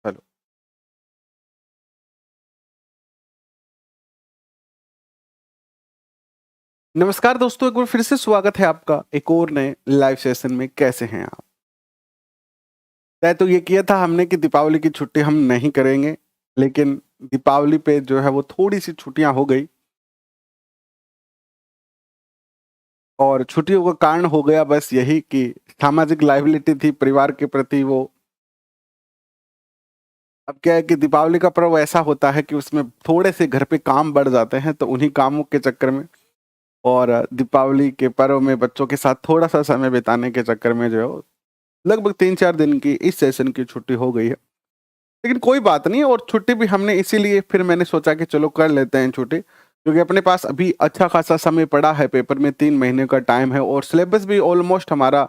Hello. नमस्कार दोस्तों, एक बार फिर से स्वागत है आपका एक और नए लाइव सेशन में। कैसे हैं आप? तय तो ये किया था हमने कि दीपावली की छुट्टी हम नहीं करेंगे, लेकिन दीपावली पे जो है वो थोड़ी-सी छुट्टियाँ हो गई और छुट्टियों का कारण हो गया बस यही कि सामाजिक लायबिलिटी थी परिवार के प्रति वो। अब क्या है कि दीपावली का पर्व ऐसा होता है कि उसमें थोड़े से घर पे काम बढ़ जाते हैं, तो उन्हीं कामों के चक्कर में और दीपावली के पर्व में बच्चों के साथ थोड़ा-सा समय बिताने के चक्कर में जो है वो लगभग 3-4 दिन की इस सेशन की छुट्टी हो गई है। लेकिन कोई बात नहीं, और छुट्टी भी हमने इसीलिए फिर मैंने सोचा कि चलो कर लेते हैं छुट्टी, क्योंकि अपने पास अभी अच्छा खासा समय पड़ा है, पेपर में 3 महीने का टाइम है और सिलेबस भी ऑलमोस्ट हमारा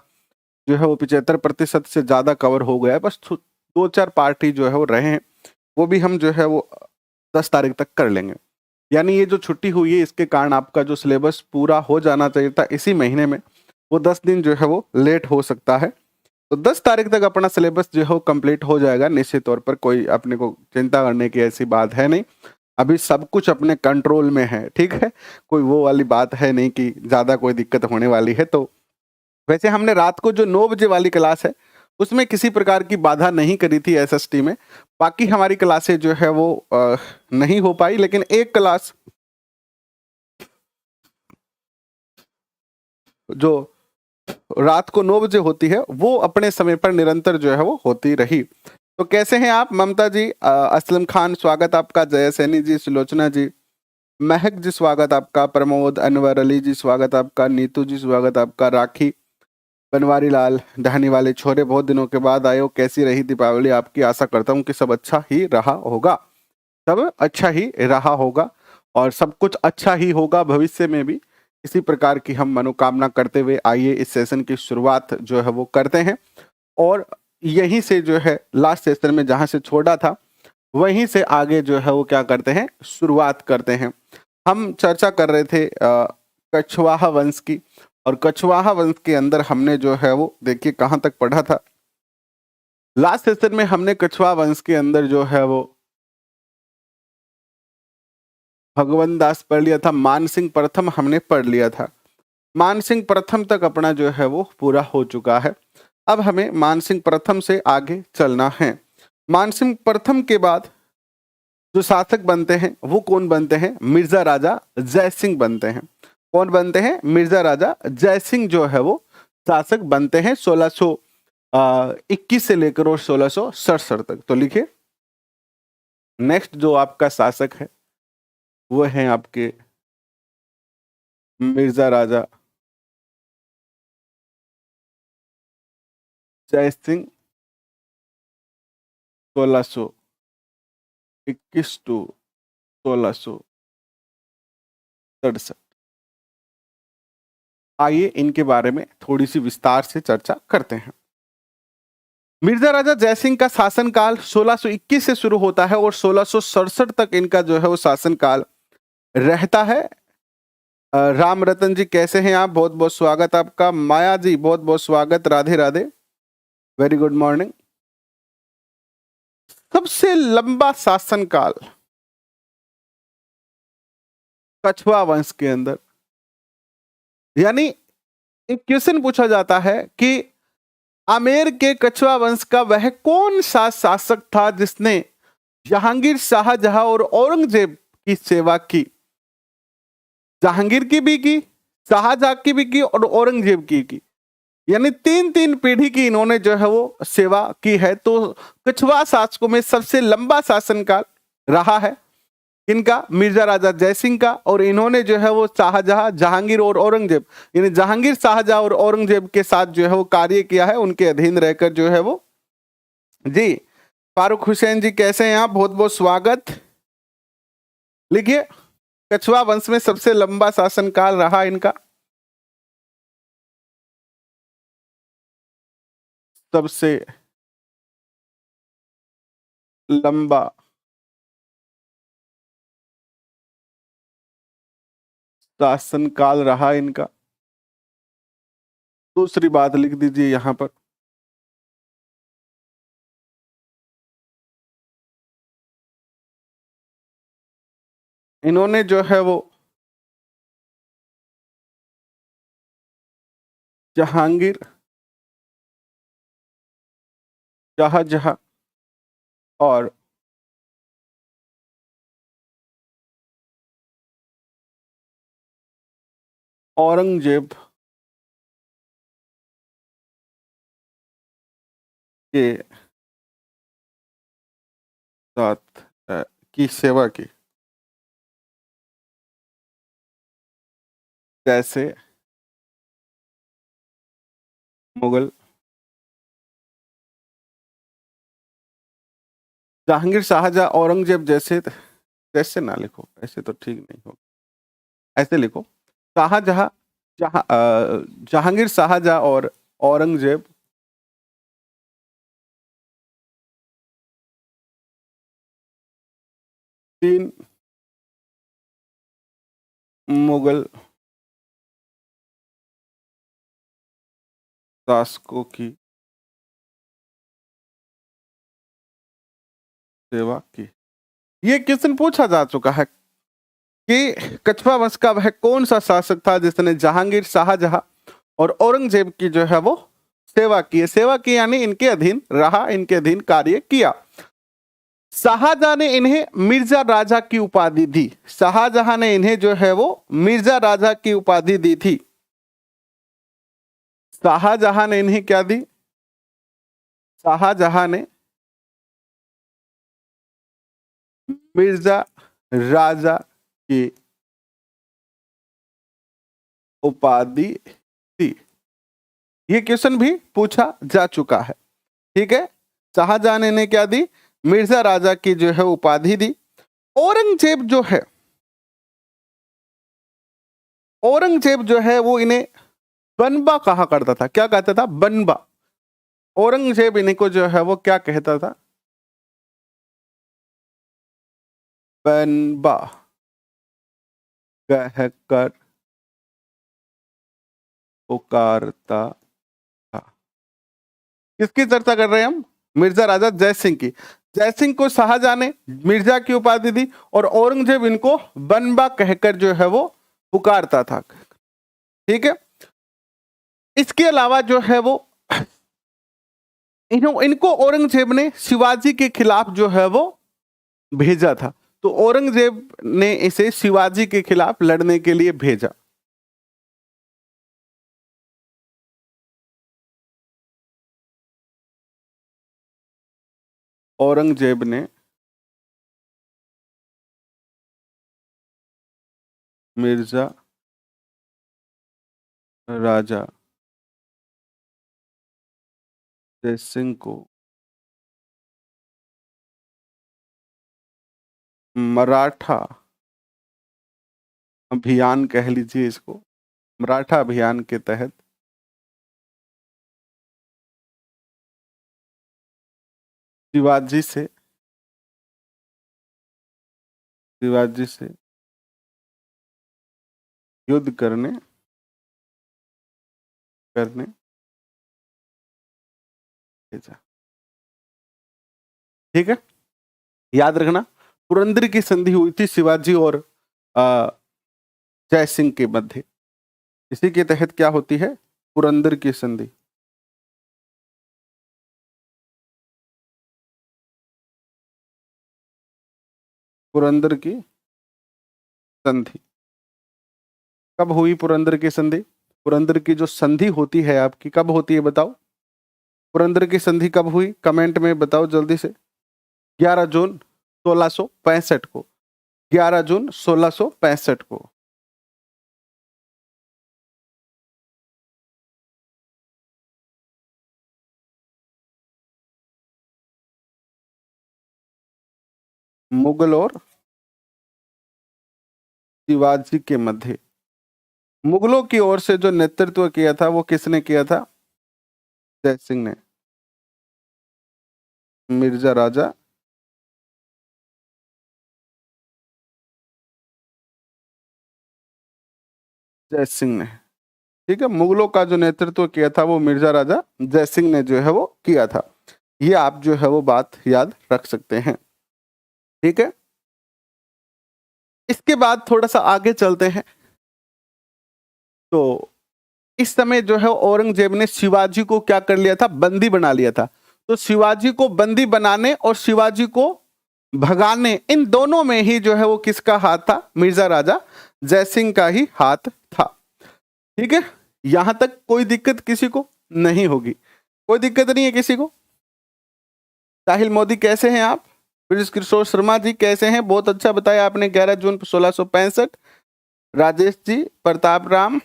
जो है वो 75% से ज़्यादा कवर हो गया है। बस 2-4 पार्ट ही जो है वो रहे हैं, वो भी हम जो है वो 10 तारीख तक कर लेंगे। यानी ये जो छुट्टी हुई है इसके कारण आपका जो सिलेबस पूरा हो जाना चाहिए था इसी महीने में, वो 10 दिन जो है वो लेट हो सकता है। तो 10 तारीख तक अपना सिलेबस जो है वो कंप्लीट हो जाएगा निश्चित तौर पर, कोई अपने को चिंता करने की ऐसी बात है नहीं। अभी सब कुछ अपने कंट्रोल में है, ठीक है? कोई वो वाली बात है नहीं कि ज़्यादा कोई दिक्कत होने वाली है। तो वैसे हमने रात को जो 9 बजे वाली क्लास है, उसमें किसी प्रकार की बाधा नहीं करी थी एसएसटी में। बाकी हमारी क्लासें जो है वो नहीं हो पाई, लेकिन एक क्लास जो रात को 9 बजे होती है, वो अपने समय पर निरंतर जो है वो होती रही। तो कैसे हैं आप ममता जी? असलम खान स्वागत आपका, जय सैनी जी, सुलोचना जी, महक जी स्वागत आपका, प्रमोद, अनवर अली जी स्वागत आपका, नीतू जी स्वागत आपका, राखी, बनवारी लाल, डहानी वाले छोरे बहुत दिनों के बाद आए हो, कैसी रही दीपावली आपकी? आशा करता हूँ कि सब अच्छा ही रहा होगा। सब अच्छा ही रहा होगा और सब कुछ अच्छा ही होगा भविष्य में भी। इसी प्रकार की हम मनोकामना करते हुए आइए इस सेशन की शुरुआत जो है वो करते हैं, और यहीं से जो है लास्ट सेशन में जहाँ से छोड़ा था वहीं से आगे जो है वो क्या करते हैं, शुरुआत करते हैं। हम चर्चा कर रहे थे कछवाहा वंश की, और कछवाहा वंश के अंदर हमने जो है वो देखिए कहाँ तक पढ़ा था। लास्ट सेशन में हमने कछवाहा वंश के अंदर जो है वो भगवंत दास पढ़ लिया था, मानसिंह प्रथम हमने पढ़ लिया था। मानसिंह प्रथम तक अपना जो है वो पूरा हो चुका है। अब हमें मानसिंह प्रथम से आगे चलना है। मानसिंह प्रथम के बाद जो शासक बनते हैं वो कौन बनते हैं? मिर्जा राजा जय सिंह बनते हैं। कौन बनते हैं? मिर्जा राजा जय सिंह जो है वो शासक बनते हैं 1621 से लेकर और 1667 तक। तो लिखिए, नेक्स्ट जो आपका शासक है वो है आपके मिर्जा राजा जय सिंह, 1621 टू 1667। आइए इनके बारे में थोड़ी सी विस्तार से चर्चा करते हैं। मिर्जा राजा जयसिंह का शासनकाल 1621 से शुरू होता है और 1667 तक इनका जो है वो शासनकाल रहता है। राम रतन जी कैसे हैं आप? बहुत बहुत स्वागत आपका। माया जी बहुत बहुत स्वागत, Radhe Radhe, very good morning. सबसे लंबा शासनकाल कछवा वंश के अंदर, यानी एक क्वेश्चन पूछा जाता है कि आमेर के कछवा वंश का वह कौन सा शासक था जिसने जहांगीर, शाहजहां और औरंगजेब की सेवा की? जहांगीर की भी की, शाहजहां की भी की और औरंगजेब की। यानी 3-3 पीढ़ी की इन्होंने जो है वो सेवा की है। तो कछवा शासकों में सबसे लंबा शासनकाल रहा है इनका मिर्जा राजा जयसिंह का, और इन्होंने जो है वो शाहजहां, जहांगीर और औरंगजेब, यानी जहांगीर, शाहजहां और औरंगजेब के साथ जो है वो कार्य किया है, उनके अधीन रहकर जो है वो। जी, फारूक हुसैन जी कैसे हैं आप? बहुत बहुत स्वागत। लिखिए, कछवा वंश में सबसे लंबा शासनकाल रहा इनका। सबसे लंबा शासनकाल रहा इनका। दूसरी बात लिख दीजिए यहां पर, इन्होंने जो है वो जहांगीर, शाहजहां और औरंगजेब के साथ की सेवा की, जैसे मुगल, जहांगीर, शाहजहां, औरंगजेब जैसे, जैसे ना लिखो, ऐसे तो ठीक नहीं होगा, ऐसे लिखो शाहजहां, जहांगीर, शाहजहां और औरंगजेब तीन मुगल शासकों की सेवा की। ये क्वेश्चन पूछा जा चुका है कि कछवा वंश का वह कौन सा शासक था जिसने जहांगीर, शाहजहां और औरंगजेब की जो है वो सेवा की है। सेवा की यानी इनके अधीन रहा, इनके अधीन कार्य किया। शाहजहां ने इन्हें मिर्जा राजा की उपाधि दी। शाहजहां ने इन्हें जो है वो मिर्जा राजा की उपाधि दी थी। शाहजहां ने इन्हें क्या दी? शाहजहां ने मिर्जा राजा की उपाधि थी। ये क्वेश्चन भी पूछा जा चुका है, ठीक है। शाहजहां ने इन्हें क्या दी? मिर्जा राजा की जो है उपाधि दी। औरंगजेब जो है, औरंगजेब जो है वो इन्हें बनबा कहा करता था। क्या कहता था? बनबा। औरंगजेब इन्हीं को जो है वो क्या कहता था? बनबा कहकर पुकारता था। किसकी चर्चा कर रहे हैं हम? मिर्जा राजा जय सिंह की। जय सिंह को शाहजहां ने मिर्जा की उपाधि दी और औरंगजेब इनको बनबा कहकर जो है वो पुकारता था, ठीक है। इसके अलावा जो है वो इनको औरंगजेब ने शिवाजी के खिलाफ जो है वो भेजा था। तो औरंगजेब ने इसे शिवाजी के खिलाफ लड़ने के लिए भेजा। औरंगजेब ने मिर्जा राजा जय सिंह को मराठा अभियान, कह लीजिए इसको, मराठा अभियान के तहत शिवाजी से युद्ध करने करने भेजा, ठीक है। याद रखना, पुरंदर की संधि हुई थी शिवाजी और जय सिंह के मध्य। इसी के तहत क्या होती है? पुरंदर की संधि। पुरंदर की संधि कब हुई? पुरंदर की संधि, पुरंदर की जो संधि होती है आपकी कब होती है बताओ? पुरंदर की संधि कब हुई? कमेंट में बताओ जल्दी से। 11 जून 1665 को। 11 जून 1665 को। मुगल और शिवाजी के मध्य। मुगलों की ओर से जो नेतृत्व किया था वो किसने किया था? जय सिंह ने। मिर्जा राजा जय सिंह ने, ठीक है। मुगलों का जो नेतृत्व किया था वो मिर्जा राजा जय सिंह ने जो है वो किया था। ये आप जो है वो बात याद रख सकते हैं, ठीक है। इसके बाद थोड़ा सा आगे चलते हैं। तो इस समय जो है औरंगजेब ने शिवाजी को क्या कर लिया था, बंदी बना लिया था। तो शिवाजी को बंदी बनाने और शिवाजी को भगाने, इन दोनों में ही जो है वो किसका हाथ था, मिर्जा राजा जयसिंह का ही हाथ था। ठीक है, यहां तक कोई दिक्कत किसी को नहीं होगी, कोई दिक्कत नहीं है किसी को। साहिल मोदी कैसे हैं आप? ब्रिज किशोर शर्मा जी कैसे हैं? बहुत अच्छा बताया आपने, 11 जून 1665। राजेश जी, प्रताप राम,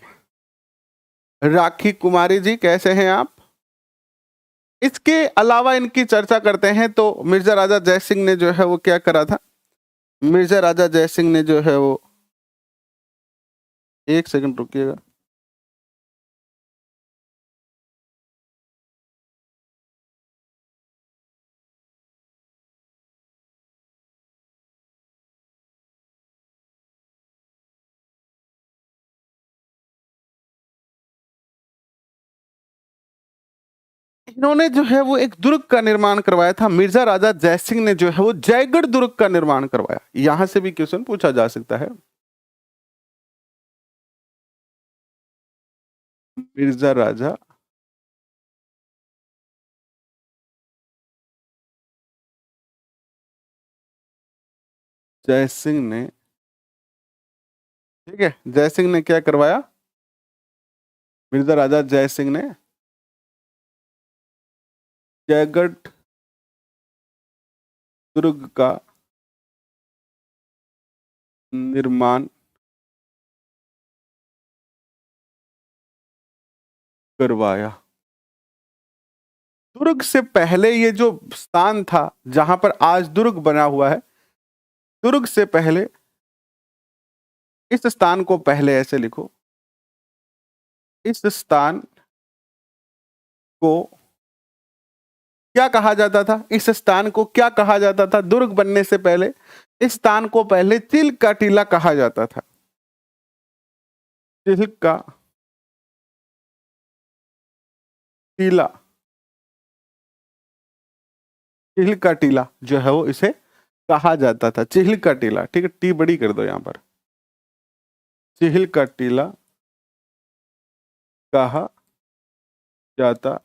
राखी कुमारी जी कैसे हैं आप? इसके अलावा इनकी चर्चा करते हैं तो मिर्जा राजा जयसिंह ने जो है वो क्या करा था, मिर्जा राजा जयसिंह ने जो है वो, एक सेकंड रुकिएगा। इन्होंने जो है वो एक दुर्ग का निर्माण करवाया था, मिर्जा राजा जयसिंह ने जो है वो जयगढ़ दुर्ग का निर्माण करवाया। यहां से भी क्वेश्चन पूछा जा सकता है। मिर्जा राजा जयसिंह ने, ठीक है, जयसिंह ने क्या करवाया, मिर्जा राजा जयसिंह ने जयगढ़ दुर्ग का निर्माण करवाया। दुर्ग से पहले ये जो स्थान था जहां पर आज दुर्ग बना हुआ है, दुर्ग से पहले इस स्थान को, पहले ऐसे लिखो, इस स्थान को क्या कहा जाता था, इस स्थान को क्या कहा जाता था दुर्ग बनने से पहले? इस स्थान को पहले चिल का टीला कहा जाता था। चिल का टीला, चिल का टीला जो है वो इसे कहा जाता था, चिल का टीला। ठीक है, टी बड़ी कर दो यहां पर, चिल का टीला कहा जाता था।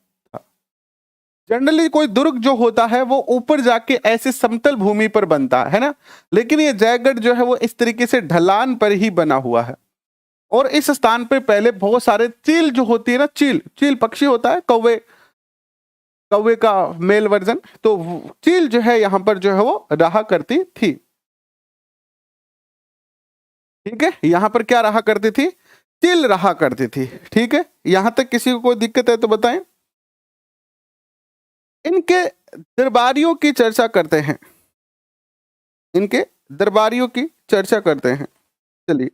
जनरली कोई दुर्ग जो होता है वो ऊपर जाके ऐसे समतल भूमि पर बनता है ना, लेकिन ये जयगढ़ जो है वो इस तरीके से ढलान पर ही बना हुआ है। और इस स्थान पे पहले बहुत सारे चील जो होती है ना, चील, चील पक्षी होता है, कौवे, कौवे का मेल वर्जन, तो चील जो है यहां पर जो है वो रहा करती थी। ठीक है, यहां पर क्या रहा करती थी, चील रहा करती थी। ठीक है, यहां तक किसी को कोई दिक्कत है तो बताएं। इनके दरबारियों की चर्चा करते हैं, इनके दरबारियों की चर्चा करते हैं। चलिए,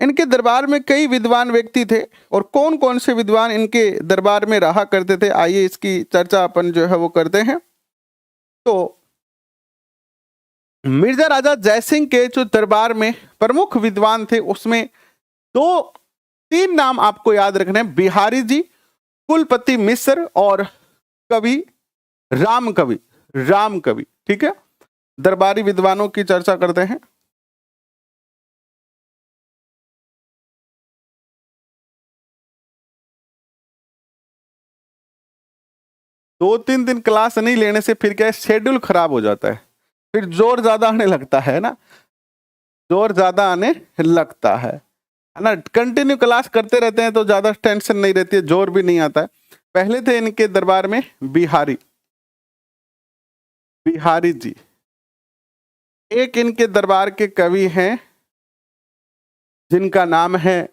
इनके दरबार में कई विद्वान व्यक्ति थे, और कौन कौन से विद्वान इनके दरबार में रहा करते थे, आइए इसकी चर्चा अपन जो है वो करते हैं। तो मिर्जा राजा जयसिंह के जो दरबार में प्रमुख विद्वान थे उसमें दो तीन नाम आपको याद रखने हैं, बिहारी जी, कुलपति मिश्र और कवि राम कवि, राम कवि। ठीक है, दरबारी विद्वानों की चर्चा करते हैं। दो तीन दिन क्लास नहीं लेने से फिर क्या है, शेड्यूल खराब हो जाता है, फिर जोर ज्यादा आने लगता है ना, जोर ज्यादा आने लगता है ना। कंटिन्यू क्लास करते रहते हैं तो ज्यादा टेंशन नहीं रहती है, जोर भी नहीं आता है। पहले थे इनके दरबार में बिहारी, बिहारी जी। एक इनके दरबार के कवि हैं जिनका नाम है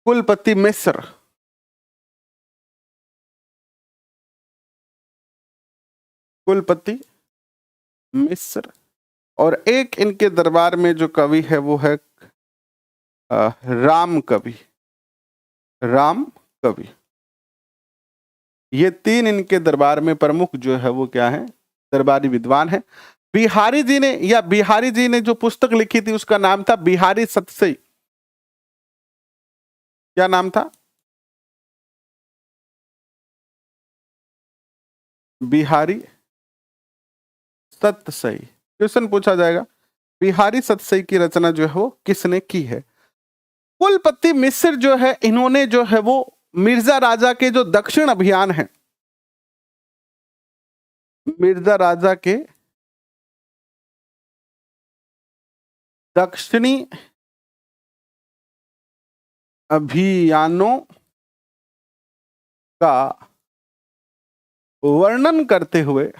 कुलपति मिश्र, कुलपति मिश्र। और एक इनके दरबार में जो कवि है वो है राम कवि, राम कवि। ये तीन इनके दरबार में प्रमुख जो है वो क्या है, दरबारी विद्वान है। बिहारी जी ने, या बिहारी जी ने जो पुस्तक लिखी थी उसका नाम था बिहारी सतसई। क्या नाम था? बिहारी सतसई। क्वेश्चन पूछा जाएगा बिहारी सतसई की रचना जो है वो किसने की है? कुलपति मिश्र जो है, इन्होंने जो है वो मिर्जा राजा के जो दक्षिण अभियान है, मिर्जा राजा के दक्षिणी अभियानों का वर्णन करते हुए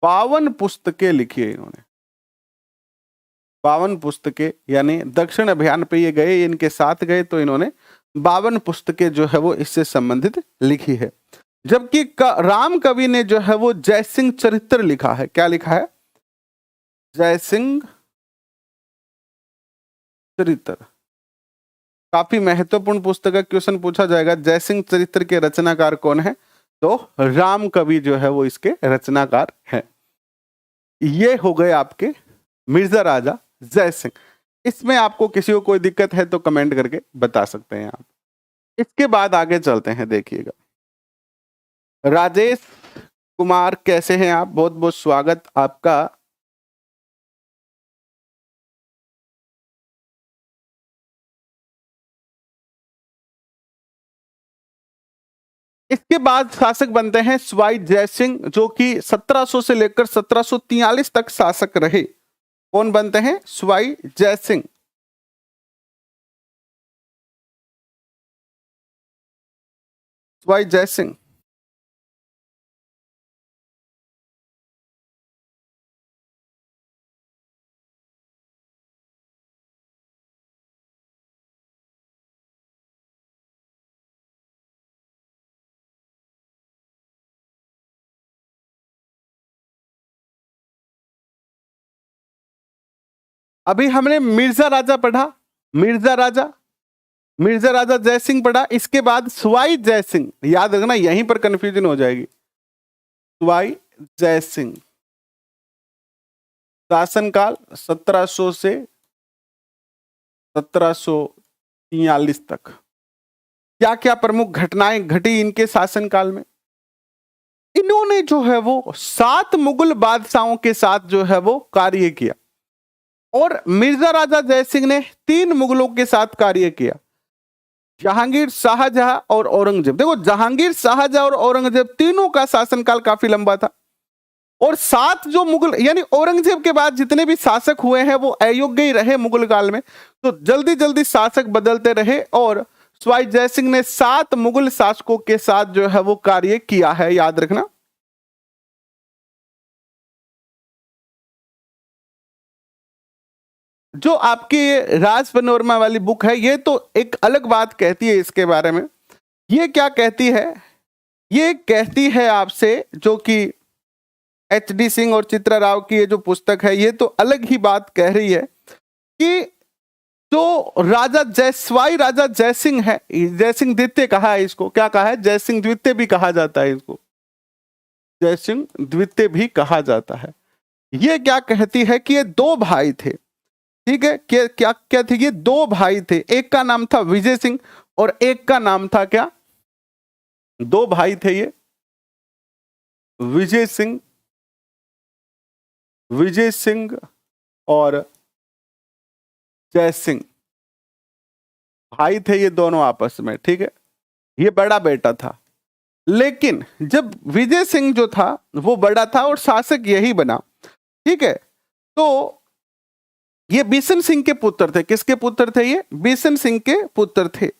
52 पुस्तकें लिखी है इन्होंने। 52 पुस्तकें, यानी दक्षिण अभियान पे ये गए, इनके साथ गए, तो इन्होंने 52 पुस्तकें जो है वो इससे संबंधित लिखी है। जबकि राम कवि ने जो है वो जयसिंह चरित्र लिखा है। क्या लिखा है? जयसिंह चरित्र। काफी महत्वपूर्ण पुस्तक है, क्वेश्चन पूछा जाएगा जयसिंह चरित्र के रचनाकार कौन है? तो राम कवि जो है वो इसके रचनाकार है। ये हो गए आपके मिर्जा राजा जयसिंह। इसमें आपको किसी को कोई दिक्कत है तो कमेंट करके बता सकते हैं आप। इसके बाद आगे चलते हैं, देखिएगा। राजेश कुमार कैसे हैं आप? बहुत बहुत स्वागत आपका। इसके बाद शासक बनते हैं स्वाई जयसिंह, जो कि 1700 से लेकर 1743 तक शासक रहे। कौन बनते हैं? स्वाई जयसिंह। स्वाई जयसिंह। अभी हमने मिर्जा राजा पढ़ा, मिर्जा राजा, मिर्जा राजा जयसिंह पढ़ा। इसके बाद स्वाई जयसिंह, याद रखना यहीं पर कंफ्यूजन हो जाएगी। स्वाई जयसिंह शासनकाल 1700 से 1743 तक। क्या क्या प्रमुख घटनाएं घटी इनके शासनकाल में? इन्होंने जो है वो 7 मुगल बादशाहों के साथ जो है वो कार्य किया, और मिर्जा राजा जयसिंह ने 3 मुगलों के साथ कार्य किया, जहांगीर, शाहजहां और औरंगजेब। देखो, जहांगीर, शाहजहां और औरंगजेब तीनों का शासनकाल काफी लंबा था, और 7 जो मुगल, यानी औरंगजेब के बाद जितने भी शासक हुए हैं वो अयोग्य ही रहे मुगल काल में, तो जल्दी जल्दी शासक बदलते रहे, और स्वाई जयसिंह ने 7 मुगल शासकों के साथ जो है वो कार्य किया है, याद रखना। जो आपकी राज पनोरमा वाली बुक है, ये तो एक अलग बात कहती है इसके बारे में। ये क्या कहती है? ये कहती है आपसे, जो कि HD सिंह और चित्रा राव की ये जो पुस्तक है, ये तो अलग ही बात कह रही है कि जो स्वाई राजा जयसिंह है, जयसिंह द्वितीय कहा है इसको। क्या कहा है? जयसिंह द्वितीय भी कहा जाता है इसको, जयसिंह द्वितीय भी कहा जाता है। ये क्या कहती है कि ये 2 भाई थे, ठीक है? क्या क्या क्या थे? ये 2 भाई थे, एक का नाम था विजय सिंह और एक का नाम था क्या? 2 भाई थे ये, विजय सिंह, विजय सिंह और जय सिंह, भाई थे ये दोनों आपस में, ठीक है? ये बड़ा बेटा था, लेकिन जब विजय सिंह जो था वो बड़ा था और शासक यही बना, ठीक है? तो ये बिशन सिंह के पुत्र थे। किसके पुत्र थे ये? बिशन सिंह के पुत्र थे।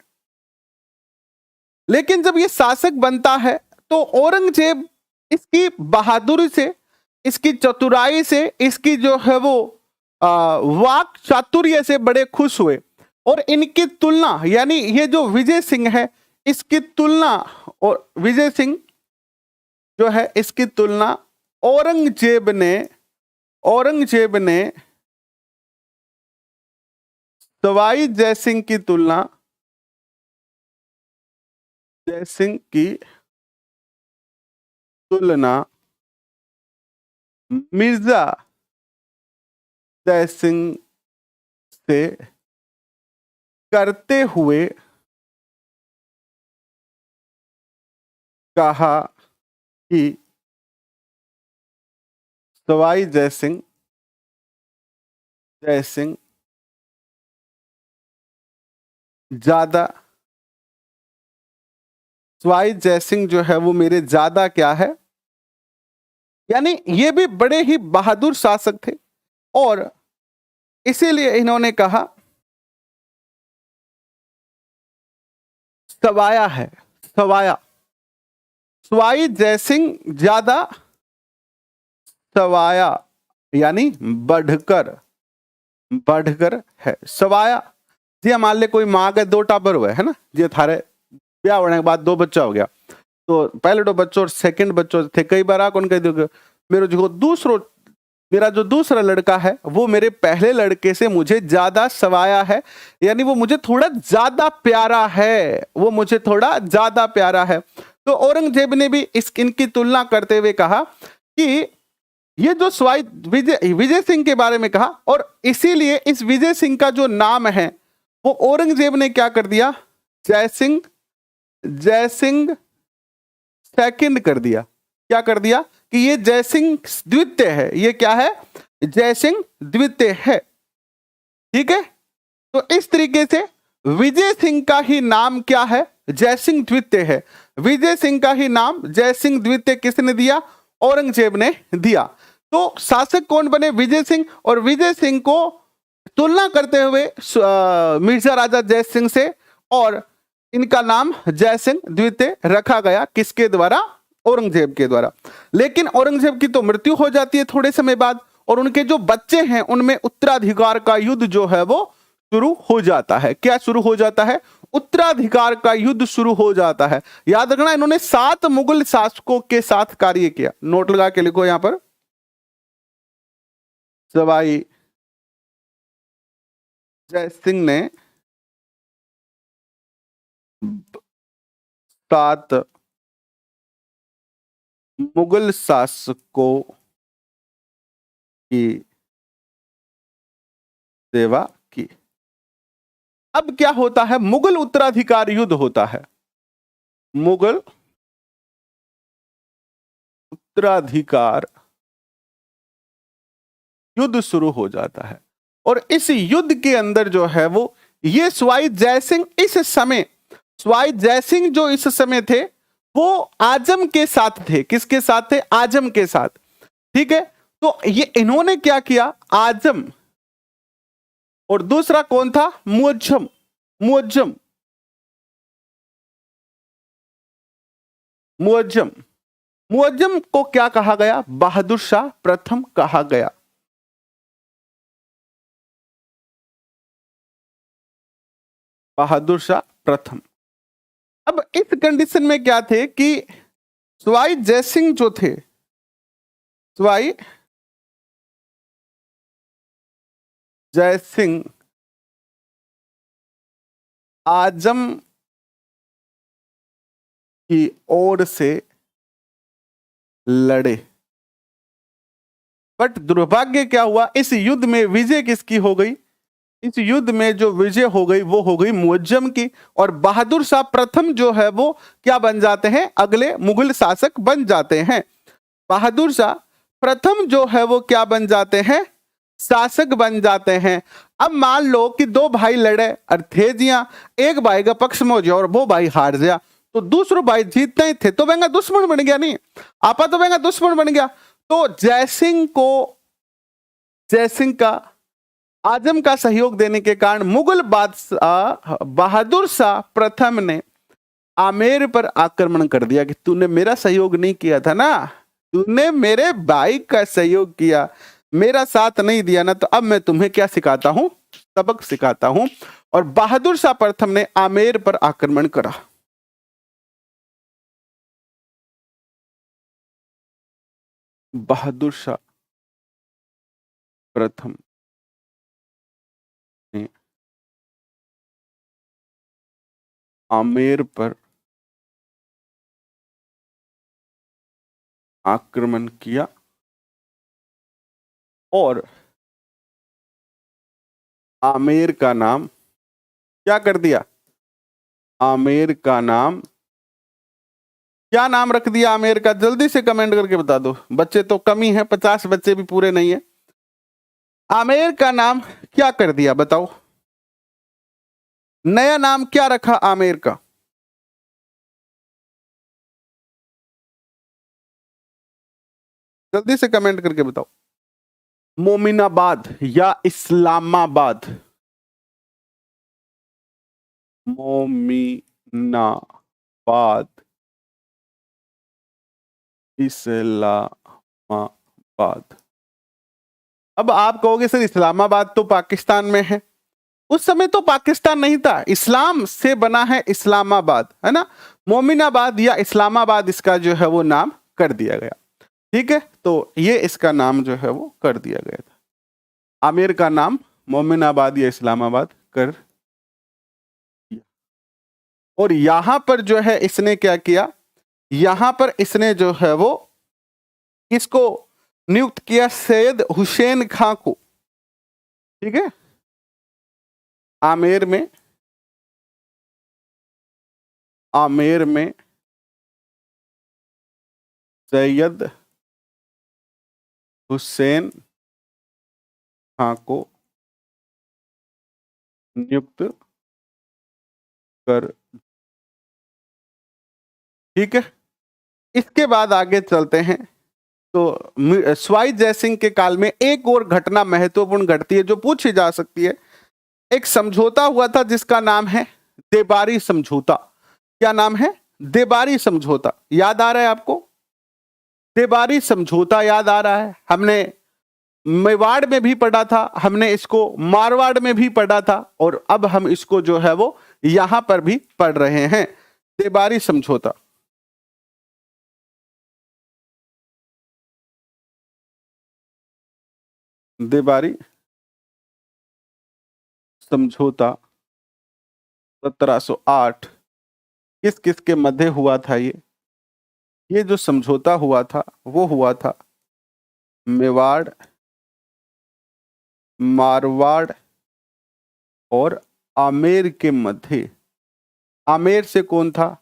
लेकिन जब ये शासक बनता है तो औरंगजेब इसकी बहादुरी से, इसकी चतुराई से, इसकी जो है वो वाक चातुर्य से बड़े खुश हुए, और इनकी तुलना, यानी ये जो विजय सिंह है इसकी तुलना, और विजय सिंह जो है इसकी तुलना औरंगजेब ने सवाई जयसिंह की तुलना, जयसिंह की तुलना मिर्जा जयसिंह से करते हुए कहा कि सवाई जयसिंह ज्यादा, सवाई जयसिंह जो है वो मेरे ज्यादा क्या है, यानी ये भी बड़े ही बहादुर शासक थे और इसीलिए इन्होंने कहा सवाया है, सवाया, सवाई जयसिंह ज्यादा सवाया, यानी बढ़कर, बढ़कर है सवाया। जी मान ले कोई माँ के दो टाबर हुए है ना, जी थारे ब्याह होने के बाद दो बच्चा हो गया, तो पहले दो बच्चों और सेकंड बच्चों थे, कई बार आप कह दोगे मेरा जो दूसरा लड़का है वो मेरे पहले लड़के से मुझे ज्यादा सवाया है, यानी वो मुझे थोड़ा ज्यादा प्यारा है, वो मुझे थोड़ा ज्यादा प्यारा है। तो औरंगजेब ने भी इनकी तुलना करते हुए कहा कि ये जो सवाई विजय सिंह के बारे में कहा, और इसीलिए इस विजय सिंह का जो नाम है वो औरंगजेब ने क्या कर दिया, जयसिंह, जयसिंह सेकंड कर दिया। क्या कर दिया कि ये जयसिंह द्वितीय है, ये क्या है, जयसिंह द्वितीय है। ठीक है, तो इस तरीके से विजय सिंह का ही नाम क्या है, जयसिंह द्वितीय है। विजय सिंह का ही नाम जयसिंह द्वितीय किसने दिया, औरंगजेब ने दिया। तो शासक कौन बने, विजय सिंह, और विजय सिंह को तुलना करते हुए मिर्जा राजा जय सिंह से, और इनका नाम जयसिंह द्वितीय रखा गया, किसके द्वारा, औरंगजेब के द्वारा। लेकिन औरंगजेब की तो मृत्यु हो जाती है थोड़े समय बाद, और उनके जो बच्चे हैं उनमें उत्तराधिकार का युद्ध जो है वो शुरू हो जाता है। क्या शुरू हो जाता है, उत्तराधिकार का युद्ध शुरू हो जाता है। याद रखना इन्होंने 7 मुगल शासकों के साथ कार्य किया, नोट लगा के लिखो यहां पर, सवाई जय सिंह ने 7 मुगल शासकों की सेवा की। अब क्या होता है, मुगल उत्तराधिकार युद्ध होता है, मुगल उत्तराधिकार युद्ध शुरू हो जाता है। और इस युद्ध के अंदर जो है वो ये सवाई जयसिंह इस समय, सवाई जयसिंह जो इस समय थे वो आजम के साथ थे, किसके साथ थे, आजम के साथ। ठीक है, तो ये इन्होंने क्या किया, आजम, और दूसरा कौन था, मुअज्जम, मुअज्जम, मुअज्जम, मुअज्जम को क्या कहा गया, बहादुर शाह प्रथम कहा गया। बहादुर शाह प्रथम। अब इस कंडीशन में क्या थे कि सवाई जयसिंह जो थे, सवाई जयसिंह आजम की ओर से लड़े, बट दुर्भाग्य क्या हुआ, इस युद्ध में विजय किसकी हो गई, इस युद्ध में जो विजय हो गई वो हो गई मुअज्जम की, और बहादुर शाह प्रथम जो है वो क्या बन जाते हैं, अगले मुगल शासक बन जाते हैं। बहादुर शाह प्रथम जो है वो क्या बन जाते हैं, शासक बन जाते हैं। अब मान लो कि दो भाई लड़े और थे जिया, एक भाई का पक्ष में हो गया और वो भाई हार गया, तो दूसरो भाई जीतते ही थे तो वह दुश्मन बन गया, नहीं आपा तो वह दुश्मन बन गया। तो जयसिंह को, जयसिंह का आजम का सहयोग देने के कारण मुगल बादशाह बहादुर शाह प्रथम ने आमेर पर आक्रमण कर दिया कि तूने मेरा सहयोग नहीं किया था ना, तूने मेरे भाई का सहयोग किया, मेरा साथ नहीं दिया ना, तो अब मैं तुम्हें क्या सिखाता हूं, सबक सिखाता हूं। और बहादुर शाह प्रथम ने आमेर पर आक्रमण करा। बहादुर शाह प्रथम ने आमेर पर आक्रमण किया और आमेर का नाम क्या कर दिया, आमेर का नाम क्या नाम रख दिया आमेर का? जल्दी से कमेंट करके बता दो। बच्चे तो कम ही है, 50 बच्चे भी पूरे नहीं है। आमेर का नाम क्या कर दिया बताओ? नया नाम क्या रखा आमेर का? जल्दी से कमेंट करके बताओ। मोमिनाबाद या इस्लामाबाद? मोमिनाबाद, इस्लामाबाद। अब आप कहोगे सर इस्लामाबाद तो पाकिस्तान में है। उस समय तो पाकिस्तान नहीं था, इस्लाम से बना है इस्लामाबाद, है ना। मोमिनाबाद या इस्लामाबाद इसका जो है वो नाम कर दिया गया। ठीक है, तो ये इसका नाम जो है वो कर दिया गया था। आमिर का नाम मोमिनाबाद या इस्लामाबाद कर दिया। और यहां पर जो है इसने क्या किया, यहां पर इसने जो है वो इसको नियुक्त किया सैयद हुसैन खां को। ठीक है, आमेर में, आमेर में सैयद हुसैन खां को नियुक्त कर। ठीक है, इसके बाद आगे चलते हैं। तो स्वाई जयसिंह के काल में एक और घटना महत्वपूर्ण घटती है जो पूछी जा सकती है। एक समझौता हुआ था जिसका नाम है देबारी समझौता। क्या नाम है? देबारी समझौता। याद आ रहा है आपको? देबारी समझौता याद आ रहा है? हमने मेवाड़ में भी पढ़ा था, हमने इसको मारवाड़ में भी पढ़ा था, और अब हम इसको जो है वो यहां पर भी पढ़ रहे हैं। देबारी समझौता। देबारी समझौता 1708 किस किस के मध्य हुआ था? ये जो समझौता हुआ था वो हुआ था मेवाड़, मारवाड़ और आमेर के मध्य। आमेर से कौन था?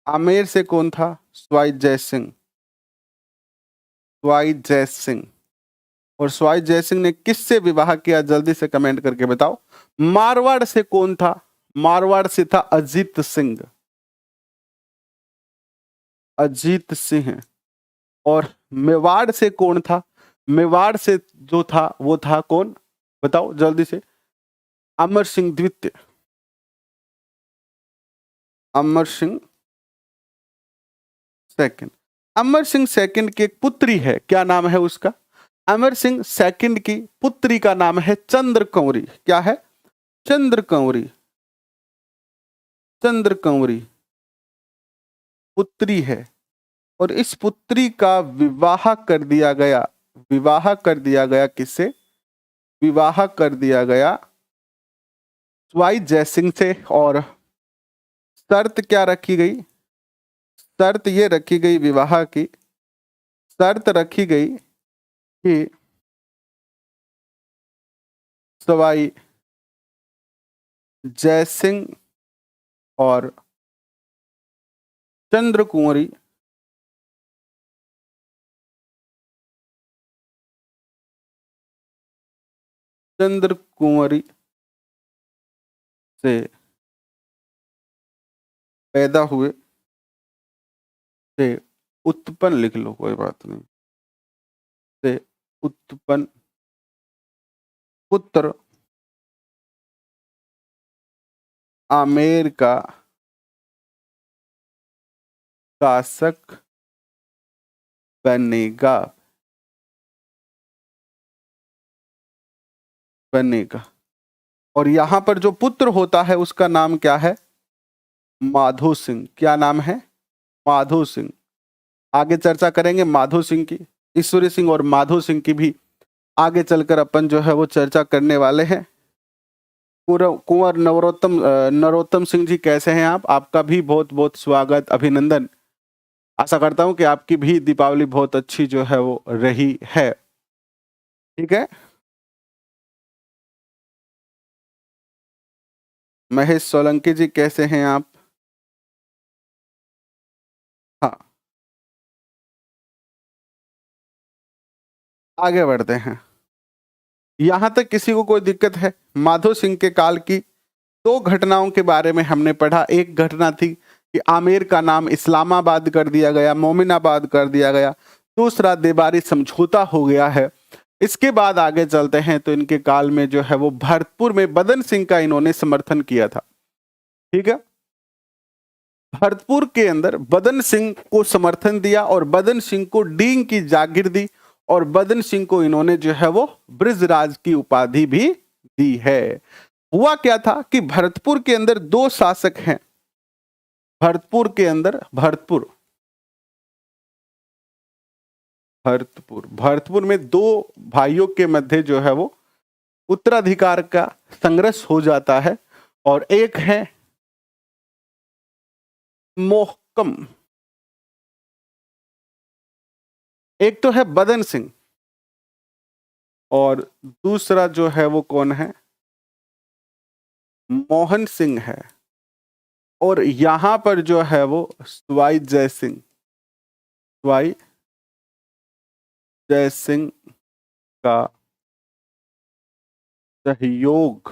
आमेर से कौन था? स्वाई जयसिंह। स्वाई जयसिंह। और स्वाई जयसिंह ने किससे विवाह किया? जल्दी से कमेंट करके बताओ। मारवाड़ से कौन था? मारवाड़ से था अजीत सिंह। अजीत सिंह। और मेवाड़ से कौन था? मेवाड़ से जो था वो था कौन? बताओ जल्दी से। अमर सिंह द्वितीय। अमर सिंह सेकंड। अमर सिंह सेकंड की एक पुत्री है, क्या नाम है उसका? अमर सिंह सेकंड की पुत्री का नाम है चंद्र कंवरी। क्या है? चंद्र कंवरी। चंद्र कंवरी पुत्री है, और इस पुत्री का विवाह कर दिया गया। विवाह कर दिया गया किससे? विवाह कर दिया गया स्वाई जयसिंह से। और शर्त क्या रखी गई? शर्त ये रखी गई विवाह की, शर्त रखी गई कि सवाई जयसिंह और चंद्र कुंवरी चंद्र कुंवरी से पैदा हुए, से उत्पन्न लिख लो कोई बात नहीं, से उत्पन्न पुत्र आमेर का शासक बनेगा। बनेगा। और यहां पर जो पुत्र होता है उसका नाम क्या है? माधो सिंह। क्या नाम है? माधो सिंह। आगे चर्चा करेंगे माधो सिंह की, ईश्वरी सिंह और माधो सिंह की भी आगे चलकर अपन जो है वो चर्चा करने वाले हैं। कुंवर नरोत्तम सिंह जी कैसे हैं आप? आपका भी बहुत बहुत स्वागत, अभिनंदन। आशा करता हूं कि आपकी भी दीपावली बहुत अच्छी जो है वो रही है। ठीक है, महेश सोलंकी जी कैसे हैं आप? आगे बढ़ते हैं। यहां तक किसी को कोई दिक्कत है? माधो सिंह के काल की दो घटनाओं के बारे में हमने पढ़ा। एक घटना थी कि आमेर का नाम इस्लामाबाद कर दिया गया, मोमिनाबाद कर दिया गया। दूसरा देवारी समझौता हो गया है। इसके बाद आगे चलते हैं तो इनके काल में जो है वो भरतपुर में बदन सिंह का इन्होंने समर्थन किया था। ठीक है, भरतपुर के अंदर बदन सिंह को समर्थन दिया और बदन सिंह को डींग की जागीर दी और बदन सिंह को इन्होंने जो है वो बृजराज की उपाधि भी दी है। हुआ क्या था कि भरतपुर के अंदर दो शासक हैं। भरतपुर के अंदर भरतपुर में दो भाइयों के मध्य जो है वो उत्तराधिकार का संघर्ष हो जाता है और एक है मोहकम, एक तो है बदन सिंह और दूसरा जो है वो कौन है? मोहन सिंह है। और यहां पर जो है वो सवाई जय सिंह का सहयोग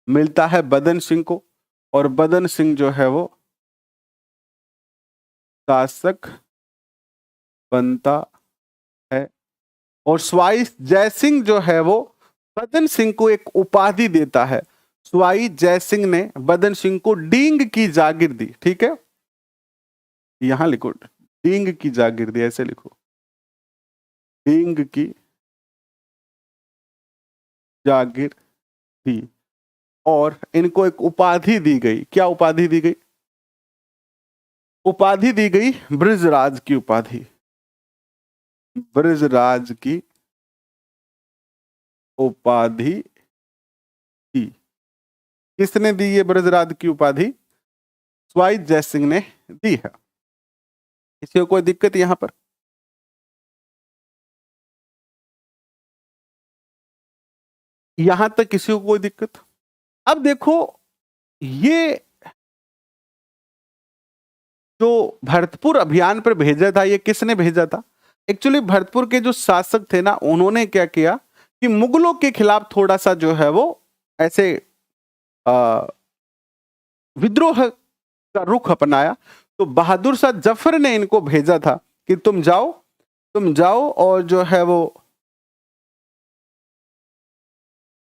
मिलता है बदन सिंह को और बदन सिंह जो है वो शासक बनता है और सवाई जय सिंह जो है वो बदन सिंह को एक उपाधि देता है। सवाई जय सिंह ने बदन सिंह को डींग की जागीर दी। ठीक है, यहां लिखो डींग की जागीर दी, ऐसे लिखो डींग की जागीर दी और इनको एक उपाधि दी गई। क्या उपाधि दी गई? उपाधि दी गई बृजराज की उपाधि। बृजराज की उपाधि दी। किसने दी ये बृजराज की उपाधि? सवाई जय सिंह ने दी है। किसी को कोई दिक्कत यहां पर? यहां तक किसी को कोई दिक्कत? अब देखो, ये जो भरतपुर अभियान पर भेजा था, ये किसने भेजा था? एक्चुअली भरतपुर के जो शासक थे ना, उन्होंने क्या किया कि मुगलों के खिलाफ थोड़ा सा जो है वो ऐसे विद्रोह का रुख अपनाया। तो बहादुर शाह जफर ने इनको भेजा था कि तुम जाओ और जो है वो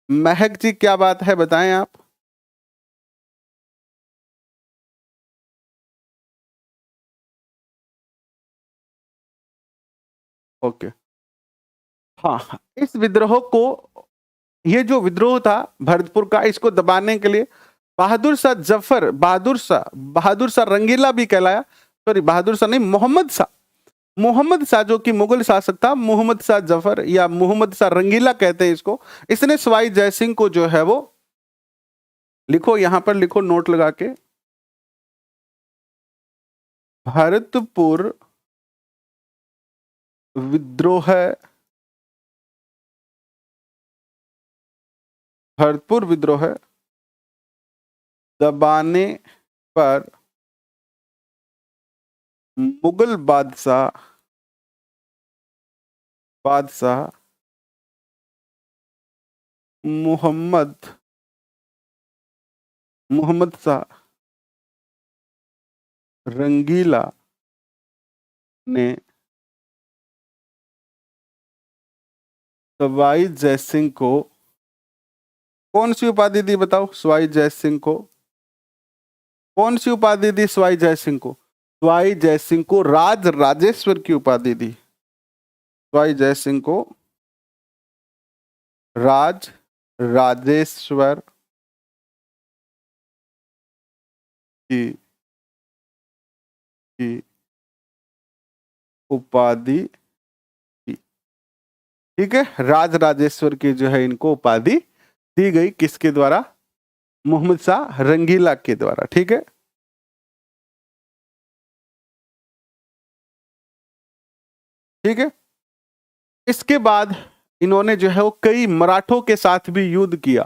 महक जी, क्या बात है बताएं आप। ओके, हाँ, इस विद्रोह को, ये जो विद्रोह था भरतपुर का, इसको दबाने के लिए बहादुर शाह जफर, बहादुर शाह रंगीला भी कहलाया, सॉरी बहादुर शाह नहीं, मोहम्मद शाह जो कि मुगल शासक था, मोहम्मद शाह जफर या मोहम्मद शाह रंगीला कहते हैं इसको। इसने सवाई जय सिंह को जो है वो, लिखो यहां पर लिखो नोट लगा के, भरतपुर विद्रोह दबाने पर मुगल बादशाह मोहम्मद शाह रंगीला ने सवाई जय सिंह को कौन सी उपाधि दी? बताओ, सवाई जय सिंह को कौन सी उपाधि दी? सवाई जय सिंह को राज राजेश्वर की उपाधि दी। सवाई जय सिंह को राज राजेश्वर की उपाधि दी। ठीक है, राज राजेश्वर की जो है इनको उपाधि दी गई। किसके द्वारा? मोहम्मद शाह रंगीला के द्वारा। ठीक है, ठीक है। इसके बाद इन्होंने जो है वो कई मराठों के साथ भी युद्ध किया।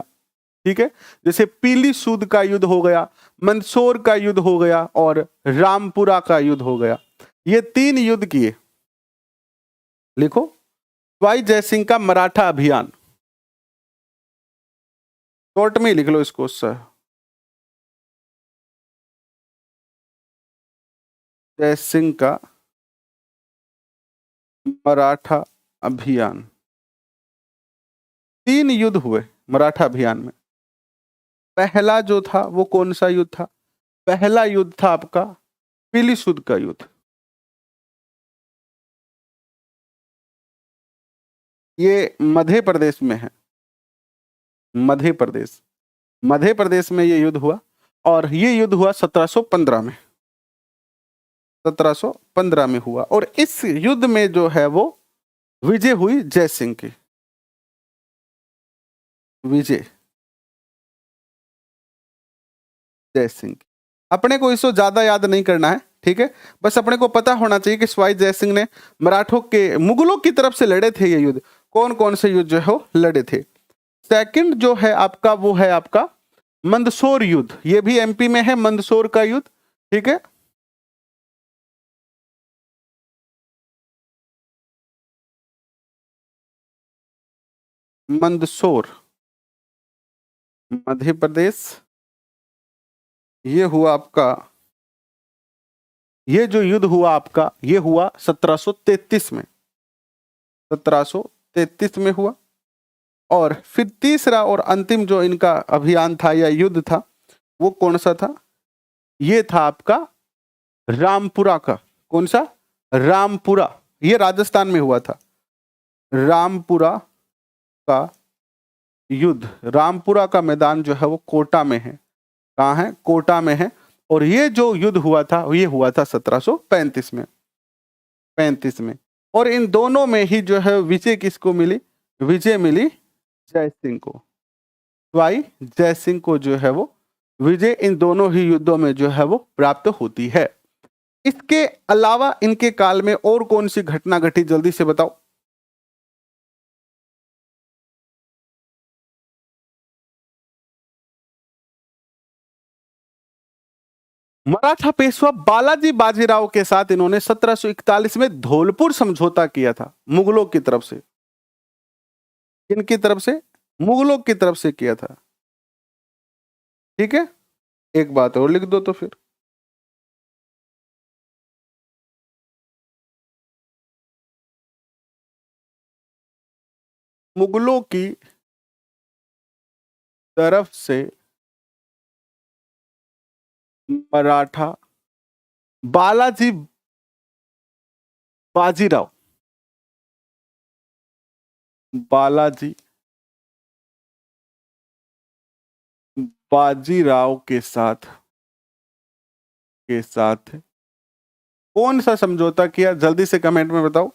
ठीक है, जैसे पीली सूद का युद्ध हो गया, मंदसौर का युद्ध हो गया और रामपुरा का युद्ध हो गया। ये 3 युद्ध किए। लिखो, वाई जयसिंह का मराठा अभियान, शॉर्ट में ही लिख लो इसको सर। जयसिंह का मराठा अभियान, 3 युद्ध हुए मराठा अभियान में। पहला जो था वो कौन सा युद्ध था? पहला युद्ध था आपका पीलीसूद का युद्ध। ये मध्य प्रदेश में है, मध्य प्रदेश, मध्य प्रदेश में ये युद्ध हुआ। और ये युद्ध हुआ 1715 में, 1715 में हुआ। और इस युद्ध में जो है वो विजय हुई जयसिंह की, विजय जयसिंह की। अपने को इसको ज्यादा याद नहीं करना है, ठीक है, बस अपने को पता होना चाहिए कि सवाई जयसिंह ने मराठों के, मुगलों की तरफ से लड़े थे ये युद्ध। कौन कौन से युद्ध जो है वो लड़े थे? सेकंड जो है आपका वो है आपका मंदसौर युद्ध, ये भी एमपी में है, मंदसौर का युद्ध, ठीक है। मंदसौर, मध्य प्रदेश। ये हुआ आपका, ये जो युद्ध हुआ आपका ये हुआ 1733 में, 1733 में हुआ। और फिर तीसरा और अंतिम जो इनका अभियान था या युद्ध था वो कौन सा था? ये था आपका रामपुरा का। कौन सा? रामपुरा, ये राजस्थान में हुआ था। रामपुरा का युद्ध, रामपुरा का मैदान जो है वो कोटा में है। कहाँ है? कोटा में है। और ये जो युद्ध हुआ था ये हुआ था 1735 में, 35 में। और इन दोनों में ही जो है विजय किसको मिली? विजय मिली जयसिंह को। भाई जयसिंह को जो है वो विजय इन दोनों ही युद्धों में जो है वो प्राप्त होती है। इसके अलावा इनके काल में और कौन सी घटना घटी, जल्दी से बताओ। मराठा पेशवा बालाजी बाजीराव के साथ इन्होंने 1741 में धौलपुर समझौता किया था, मुगलों की तरफ से। किनकी तरफ से? मुगलों की तरफ से किया था, ठीक है। एक बात और लिख दो तो फिर, मुगलों की तरफ से मराठा बालाजी बाजीराव, बालाजी बाजीराव के साथ कौन सा समझौता किया? जल्दी से कमेंट में बताओ।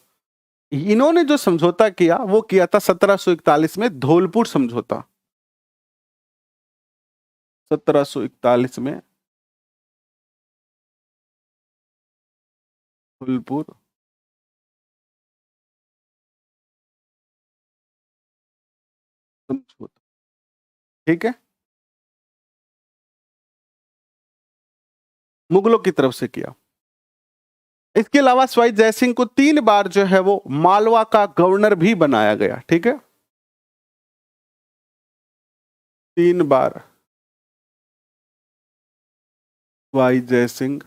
इन्होंने जो समझौता किया वो किया था 1741 में धौलपुर समझौता। 1741 में धौलपुर समझौता, ठीक है, मुगलों की तरफ से किया। इसके अलावा सवाई जयसिंह को 3 बार जो है वो मालवा का गवर्नर भी बनाया गया, ठीक है। 3 बार सवाई जयसिंह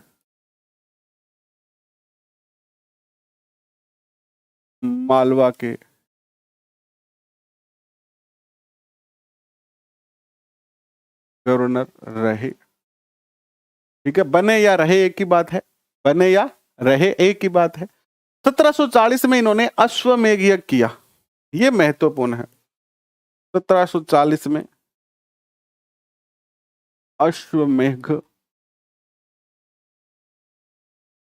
मालवा के गवर्नर रहे, ठीक है। बने या रहे एक ही बात है, बने या रहे एक ही बात है। 1740 में इन्होंने अश्वमेध यज्ञ किया, यह महत्वपूर्ण है। 1740 में अश्वमेध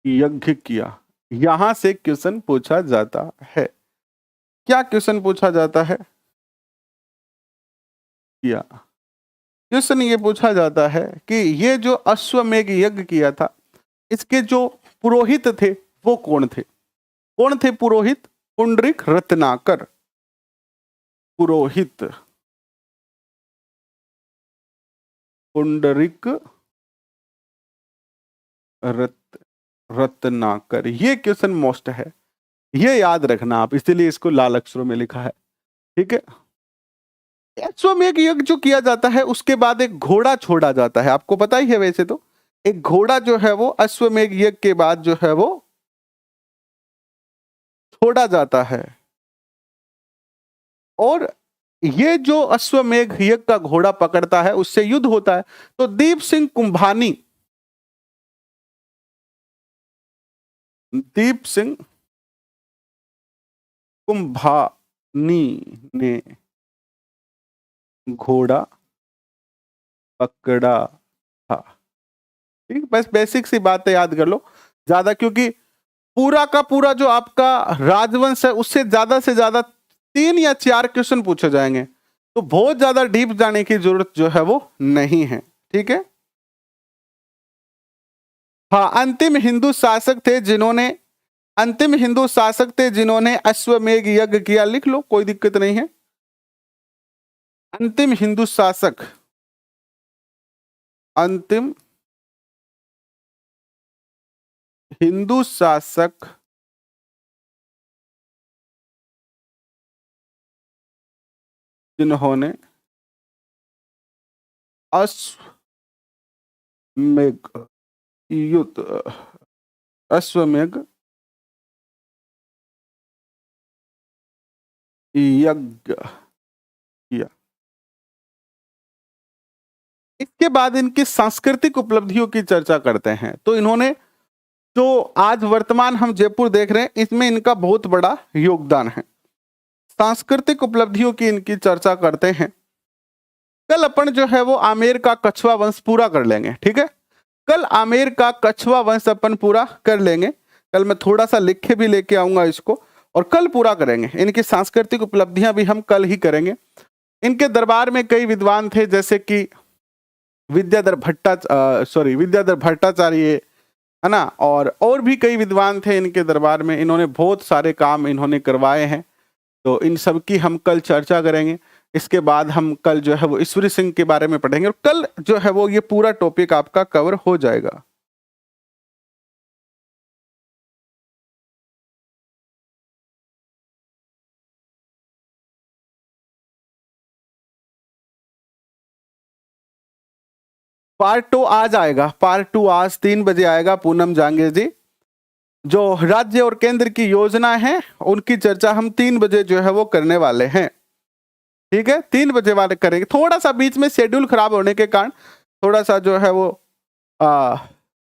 यज्ञ किया। यहां से क्वेश्चन पूछा जाता है, क्या क्वेश्चन पूछा जाता है? किया, क्वेश्चन ये पूछा जाता है कि ये जो अश्वमेध यज्ञ किया था इसके जो पुरोहित थे वो कौन थे? कौन थे पुरोहित? पुंडरीक रत्नाकर पुरोहित, पुंडरीक रत्नाकर। ये क्वेश्चन मोस्ट है, ये याद रखना आप, इसीलिए इसको लाल अक्षरों में लिखा है। ठीक है, अश्वमेध यज्ञ जो किया जाता है उसके बाद एक घोड़ा छोड़ा जाता है, आपको पता ही है वैसे तो। एक घोड़ा जो है वो अश्वमेध यज्ञ के बाद जो है वो छोड़ा जाता है। और ये जो अश्वमेध यज्ञ का घोड़ा पकड़ता है उससे युद्ध होता है। तो दीप सिंह कुंभानी, दीप सिंह कुंभानी ने घोड़ा पकड़ा था। ठीक, बस बेसिक सी बातें याद कर लो ज्यादा, क्योंकि पूरा का पूरा जो आपका राजवंश है उससे ज्यादा 3 या 4 क्वेश्चन पूछे जाएंगे, तो बहुत ज्यादा डीप जाने की जरूरत जो है वो नहीं है। ठीक है, हाँ, अंतिम हिंदू शासक थे जिन्होंने अश्वमेध यज्ञ किया, लिख लो, कोई दिक्कत नहीं है। अंतिम हिंदू शासक, अंतिम हिंदू शासक जिन्होंने अश्वमेध युद्ध, अश्वमेध यज्ञ किया। इसके बाद इनकी सांस्कृतिक उपलब्धियों की चर्चा करते हैं। तो इन्होंने जो आज वर्तमान हम जयपुर देख रहे हैं इसमें इनका बहुत बड़ा योगदान है। सांस्कृतिक उपलब्धियों की इनकी चर्चा करते हैं। कल अपन जो है वो आमेर का कछवा वंश पूरा कर लेंगे। ठीक है, कल आमेर का कछवा वंश अपन पूरा कर लेंगे। कल मैं थोड़ा सा लिख के भी लेके आऊंगा इसको, और कल पूरा करेंगे। इनकी सांस्कृतिक उपलब्धियां भी हम कल ही करेंगे। इनके दरबार में कई विद्वान थे, जैसे कि विद्याधर भट्टाचार्य, है ना, और भी कई विद्वान थे इनके दरबार में। इन्होंने बहुत सारे काम इन्होंने करवाए हैं, तो इन सब की हम कल चर्चा करेंगे। इसके बाद हम कल जो है वो ईश्वरी सिंह के बारे में पढ़ेंगे, और कल जो है वो ये पूरा टॉपिक आपका कवर हो जाएगा। पार्ट 2 आज आएगा, पार्ट 2 आज 3 बजे आएगा। पूनम जांगे जी, जो राज्य और केंद्र की योजना है उनकी चर्चा हम 3 बजे जो है वो करने वाले हैं। ठीक है, 3 बजे वाले करेंगे। थोड़ा सा बीच में शेड्यूल खराब होने के कारण थोड़ा सा जो है वो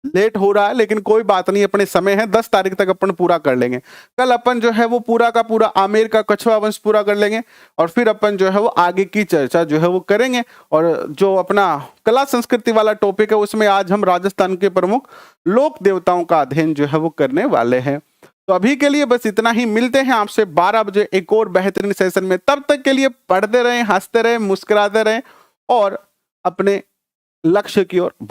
लेट हो रहा है, लेकिन कोई बात नहीं, अपने समय है, 10 तारीख तक अपन पूरा कर लेंगे। कल अपन जो है वो पूरा का पूरा आमेर का कछवा वंश पूरा कर लेंगे, और फिर अपन जो है वो आगे की चर्चा जो है वो करेंगे। और जो अपना कला संस्कृति वाला टॉपिक है उसमें आज हम राजस्थान के प्रमुख लोक देवताओं का अध्ययन जो है वो करने वाले हैं। तो अभी के लिए बस इतना ही। मिलते हैं आपसे 12 बजे एक और बेहतरीन सेशन में। तब तक के लिए पढ़ते रहें, हंसते रहें, मुस्कुराते रहें, और अपने लक्ष्य की ओर बढ़